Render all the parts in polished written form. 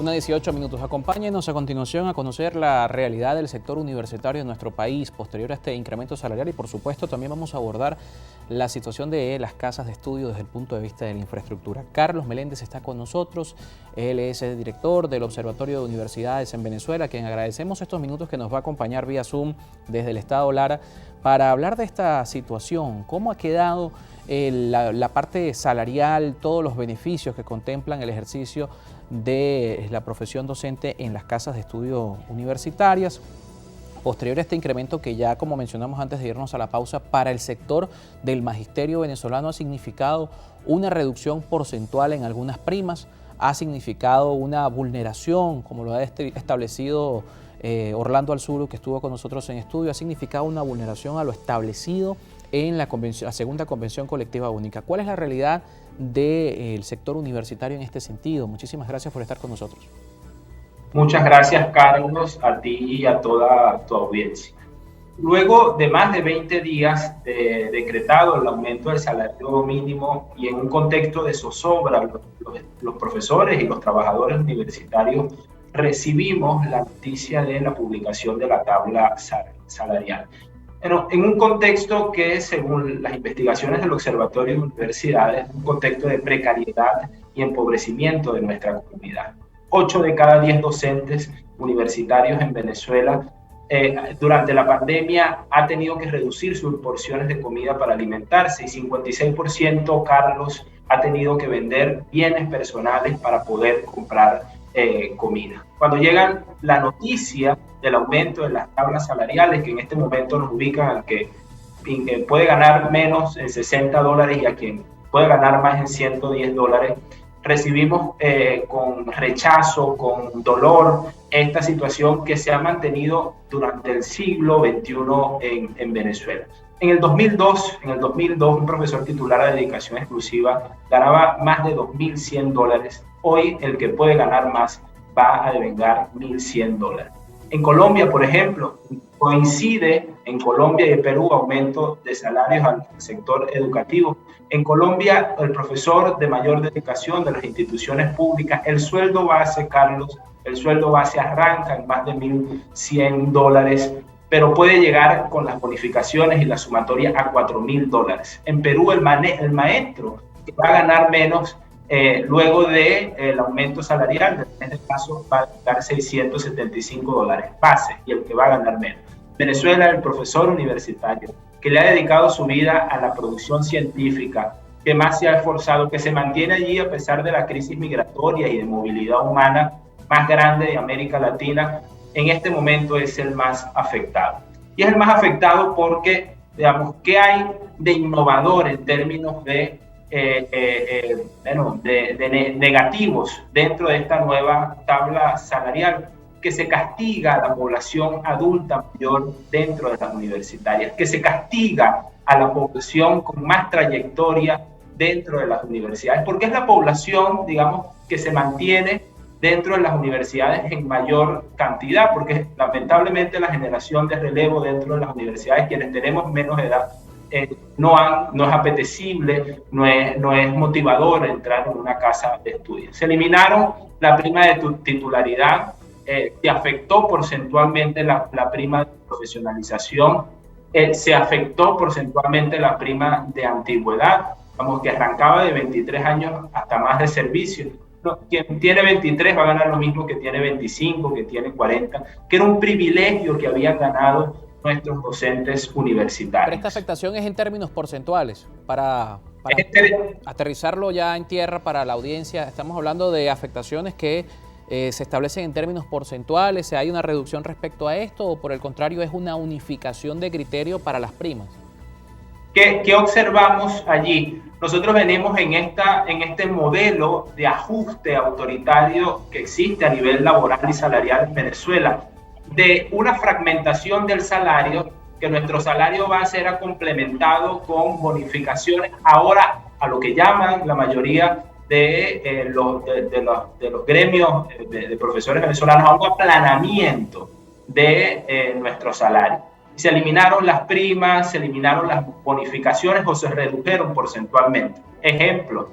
1:18. Acompáñenos a continuación a conocer la realidad del sector universitario en nuestro país posterior a este incremento salarial y por supuesto también vamos a abordar la situación de las casas de estudio desde el punto de vista de la infraestructura. Carlos Meléndez está con nosotros, él es el director del Observatorio de Universidades en Venezuela, a quien agradecemos estos minutos que nos va a acompañar vía Zoom desde el estado Lara para hablar de esta situación, cómo ha quedado la parte salarial, todos los beneficios que contemplan el ejercicio de la profesión docente en las casas de estudio universitarias, posterior a este incremento que ya, como mencionamos antes de irnos a la pausa, para el sector del magisterio venezolano ha significado una reducción porcentual en algunas primas, ha significado una vulneración, como lo ha establecido Orlando Alzuru, que estuvo con nosotros en estudio, ha significado una vulneración a lo establecido en la segunda convención colectiva única. ¿Cuál es la realidad del sector universitario en este sentido? Muchísimas gracias por estar con nosotros. Muchas gracias, Carlos, a ti y a toda tu audiencia. Luego de más de 20 días de decretado el aumento del salario mínimo y en un contexto de zozobra, los profesores y los trabajadores universitarios recibimos la noticia de la publicación de la tabla salarial. En un contexto que, según las investigaciones del Observatorio de Universidades, es un contexto de precariedad y empobrecimiento de nuestra comunidad. 8 de cada 10 docentes universitarios en Venezuela durante la pandemia ha tenido que reducir sus porciones de comida para alimentarse y 56%, Carlos, ha tenido que vender bienes personales para poder comprar comida. Cuando llega la noticia del aumento de las tablas salariales, que en este momento nos ubican al que puede ganar menos en $60 y a quien puede ganar más en $110, recibimos con rechazo, con dolor, esta situación que se ha mantenido durante el siglo XXI en Venezuela. En el 2002, un profesor titular de dedicación exclusiva ganaba más de $2.100. Hoy el que puede ganar más va a devengar $1.100. En Colombia, por ejemplo, coincide en Colombia y en Perú aumento de salarios al sector educativo. En Colombia, el profesor de mayor dedicación de las instituciones públicas, el sueldo base, Carlos, el sueldo base arranca en más de $1.100, pero puede llegar con las bonificaciones y la sumatoria a $4.000. En Perú, el maestro que va a ganar menos luego del aumento salarial, en este caso va a ganar $675 base y el que va a ganar menos. Venezuela, el profesor universitario que le ha dedicado su vida a la producción científica, que más se ha esforzado, que se mantiene allí a pesar de la crisis migratoria y de movilidad humana más grande de América Latina, en este momento es el más afectado. Y es el más afectado porque, digamos, ¿qué hay de innovador en términos de negativos dentro de esta nueva tabla salarial? Que se castiga a la población adulta mayor dentro de las universitarias, que se castiga a la población con más trayectoria dentro de las universidades, porque es la población, digamos, que se mantiene dentro de las universidades en mayor cantidad, porque lamentablemente la generación de relevo dentro de las universidades, quienes tenemos menos edad, no es apetecible, no es motivador entrar en una casa de estudio. Se eliminaron la prima de titularidad, se afectó porcentualmente la prima de profesionalización, se afectó porcentualmente la prima de antigüedad, vamos, que arrancaba de 23 años hasta más de servicio. No, quien tiene 23 va a ganar lo mismo que tiene 25, que tiene 40, que era un privilegio que habían ganado nuestros docentes universitarios. Pero esta afectación es en términos porcentuales, para aterrizarlo ya en tierra para la audiencia. Estamos hablando de afectaciones que se establecen en términos porcentuales. ¿Hay una reducción respecto a esto o por el contrario es una unificación de criterio para las primas? ¿Qué observamos allí? Nosotros venimos en este modelo de ajuste autoritario que existe a nivel laboral y salarial en Venezuela, de una fragmentación del salario, que nuestro salario base era complementado con bonificaciones, ahora a lo que llaman la mayoría de los gremios de profesores venezolanos, a un aplanamiento de nuestro salario. Se eliminaron las primas, se eliminaron las bonificaciones o se redujeron porcentualmente. Ejemplo,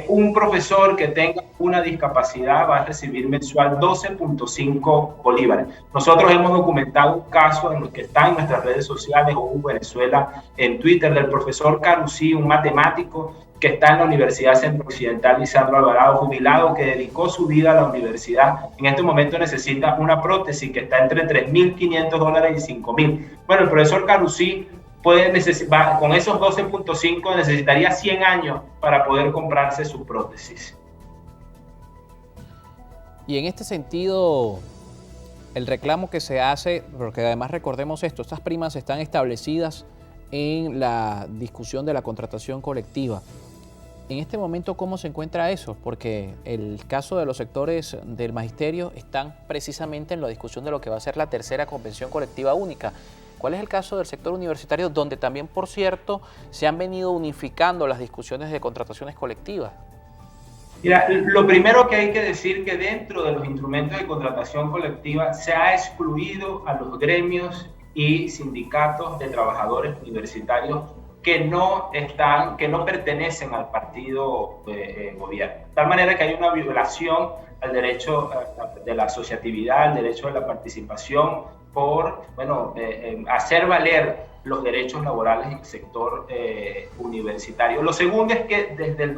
un profesor que tenga una discapacidad va a recibir mensual 12.5 bolívares. Nosotros hemos documentado un caso en el que está en nuestras redes sociales o Venezuela en Twitter del profesor Carusí, un matemático que está en la Universidad Centro Occidental Lisandro Alvarado, jubilado, que dedicó su vida a la universidad. En este momento necesita una prótesis que está entre $3.500 y $5.000. Bueno, el profesor Carusí con esos 12.5 necesitaría 100 años para poder comprarse su prótesis. Y en este sentido, el reclamo que se hace, porque además recordemos esto, estas primas están establecidas en la discusión de la contratación colectiva. En este momento, ¿cómo se encuentra eso? Porque el caso de los sectores del magisterio están precisamente en la discusión de lo que va a ser la tercera convención colectiva única. ¿Cuál es el caso del sector universitario, donde también, por cierto, se han venido unificando las discusiones de contrataciones colectivas? Mira, lo primero que hay que decir que dentro de los instrumentos de contratación colectiva se ha excluido a los gremios y sindicatos de trabajadores universitarios que no pertenecen al partido gobierno. De tal manera que hay una violación al derecho de la asociatividad, al derecho de la participación, por hacer valer los derechos laborales en el sector universitario. Lo segundo es que desde el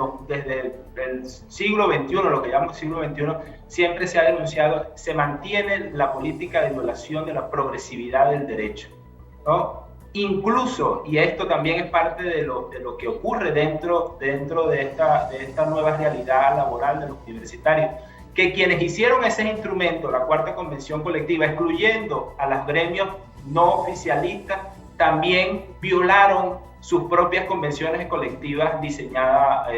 siglo XXI, lo que llamamos siglo XXI, siempre se ha denunciado, se mantiene la política de violación de la progresividad del derecho, ¿no? Incluso, y esto también es parte de lo que ocurre dentro de esta nueva realidad laboral de los universitarios, que quienes hicieron ese instrumento, la cuarta convención colectiva, excluyendo a los gremios no oficialistas, también violaron sus propias convenciones colectivas diseñadas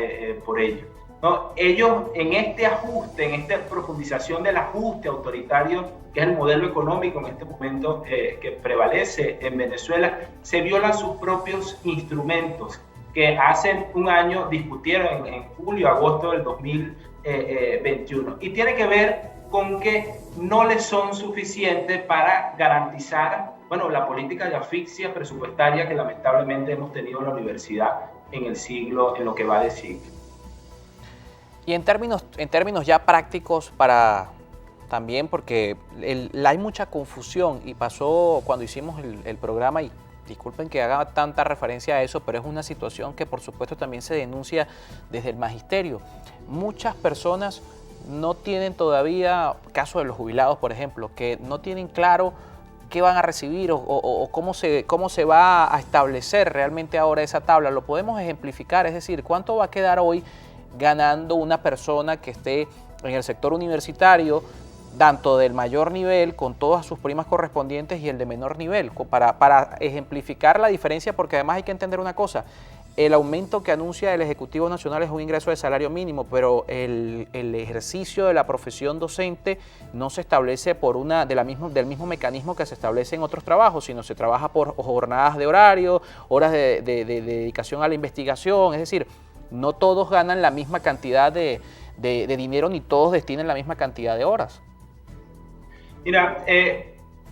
por ellos, ¿no? Ellos en este ajuste, en esta profundización del ajuste autoritario, que es el modelo económico en este momento que prevalece en Venezuela, se violan sus propios instrumentos que hace un año discutieron en julio, agosto del 2021. Y tiene que ver con que no les son suficientes para garantizar, la política de asfixia presupuestaria que lamentablemente hemos tenido en la universidad en lo que va de siglo. Y en términos ya prácticos también, porque hay mucha confusión y pasó cuando hicimos el programa, y disculpen que haga tanta referencia a eso, pero es una situación que por supuesto también se denuncia desde el magisterio. Muchas personas no tienen todavía, caso de los jubilados por ejemplo, que no tienen claro qué van a recibir o cómo se va a establecer realmente ahora esa tabla. Lo podemos ejemplificar, es decir, ¿cuánto va a quedar hoy ganando una persona que esté en el sector universitario, tanto del mayor nivel, con todas sus primas correspondientes, y el de menor nivel, para ejemplificar la diferencia? Porque además hay que entender una cosa: el aumento que anuncia el Ejecutivo Nacional es un ingreso de salario mínimo, pero el ejercicio de la profesión docente no se establece del mismo mecanismo que se establece en otros trabajos, sino se trabaja por jornadas de horario, horas de dedicación a la investigación. Es decir, no todos ganan la misma cantidad de dinero, ni todos destinan la misma cantidad de horas. Mira,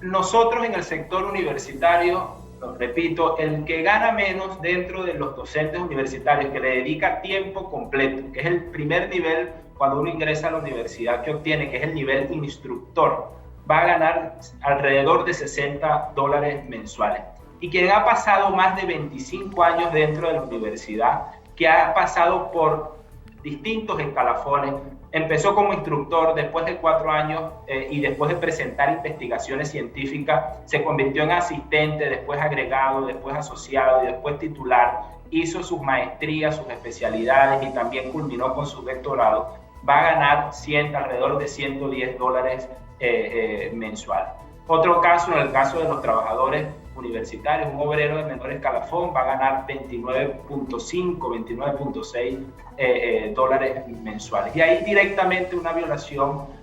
nosotros en el sector universitario, repito, el que gana menos dentro de los docentes universitarios, que le dedica tiempo completo, que es el primer nivel cuando uno ingresa a la universidad que obtiene, que es el nivel instructor, va a ganar alrededor de $60 mensuales. Y quien ha pasado más de 25 años dentro de la universidad, que ha pasado por distintos escalafones, empezó como instructor, después de 4 años y después de presentar investigaciones científicas, se convirtió en asistente, después agregado, después asociado y después titular, hizo sus maestrías, sus especialidades y también culminó con su doctorado. Va a ganar alrededor de $110 mensuales. Otro caso, en el caso de los trabajadores universitarios, un obrero de menor escalafón va a ganar 29.6 dólares mensuales. Y ahí directamente una violación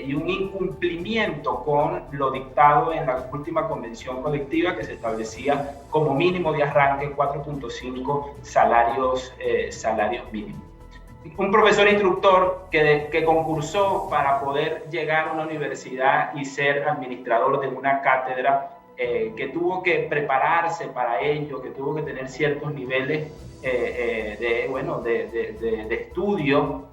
y un incumplimiento con lo dictado en la última convención colectiva, que se establecía como mínimo de arranque 4.5 salarios mínimos. Un profesor instructor que concursó para poder llegar a una universidad y ser administrador de una cátedra que tuvo que prepararse para ello, que tuvo que tener ciertos niveles de estudio,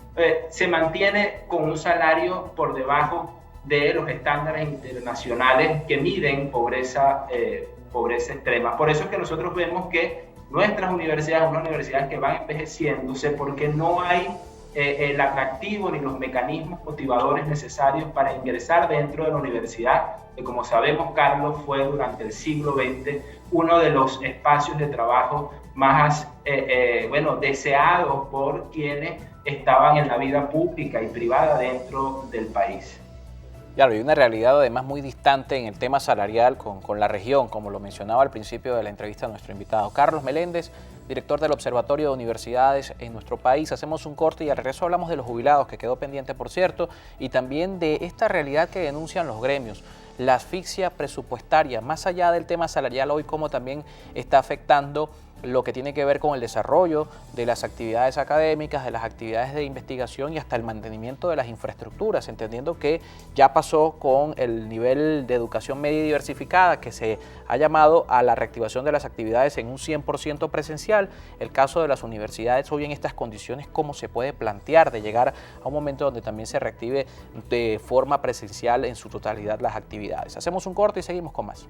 se mantiene con un salario por debajo de los estándares internacionales que miden pobreza extrema. Por eso es que nosotros vemos que nuestras universidades son unas universidades que van envejeciéndose porque no hay el atractivo ni los mecanismos motivadores necesarios para ingresar dentro de la universidad, que como sabemos, Carlos, fue durante el siglo XX uno de los espacios de trabajo más deseados por quienes estaban en la vida pública y privada dentro del país. Claro, hay una realidad además muy distante en el tema salarial con la región, como lo mencionaba al principio de la entrevista a nuestro invitado. Carlos Meléndez, director del Observatorio de Universidades en nuestro país. Hacemos un corte y al regreso hablamos de los jubilados, que quedó pendiente, por cierto, y también de esta realidad que denuncian los gremios, la asfixia presupuestaria, más allá del tema salarial hoy, cómo también está afectando lo que tiene que ver con el desarrollo de las actividades académicas, de las actividades de investigación y hasta el mantenimiento de las infraestructuras, entendiendo que ya pasó con el nivel de educación media y diversificada, que se ha llamado a la reactivación de las actividades en un 100% presencial. El caso de las universidades hoy en estas condiciones, ¿cómo se puede plantear de llegar a un momento donde también se reactive de forma presencial en su totalidad las actividades? Hacemos un corte y seguimos con más.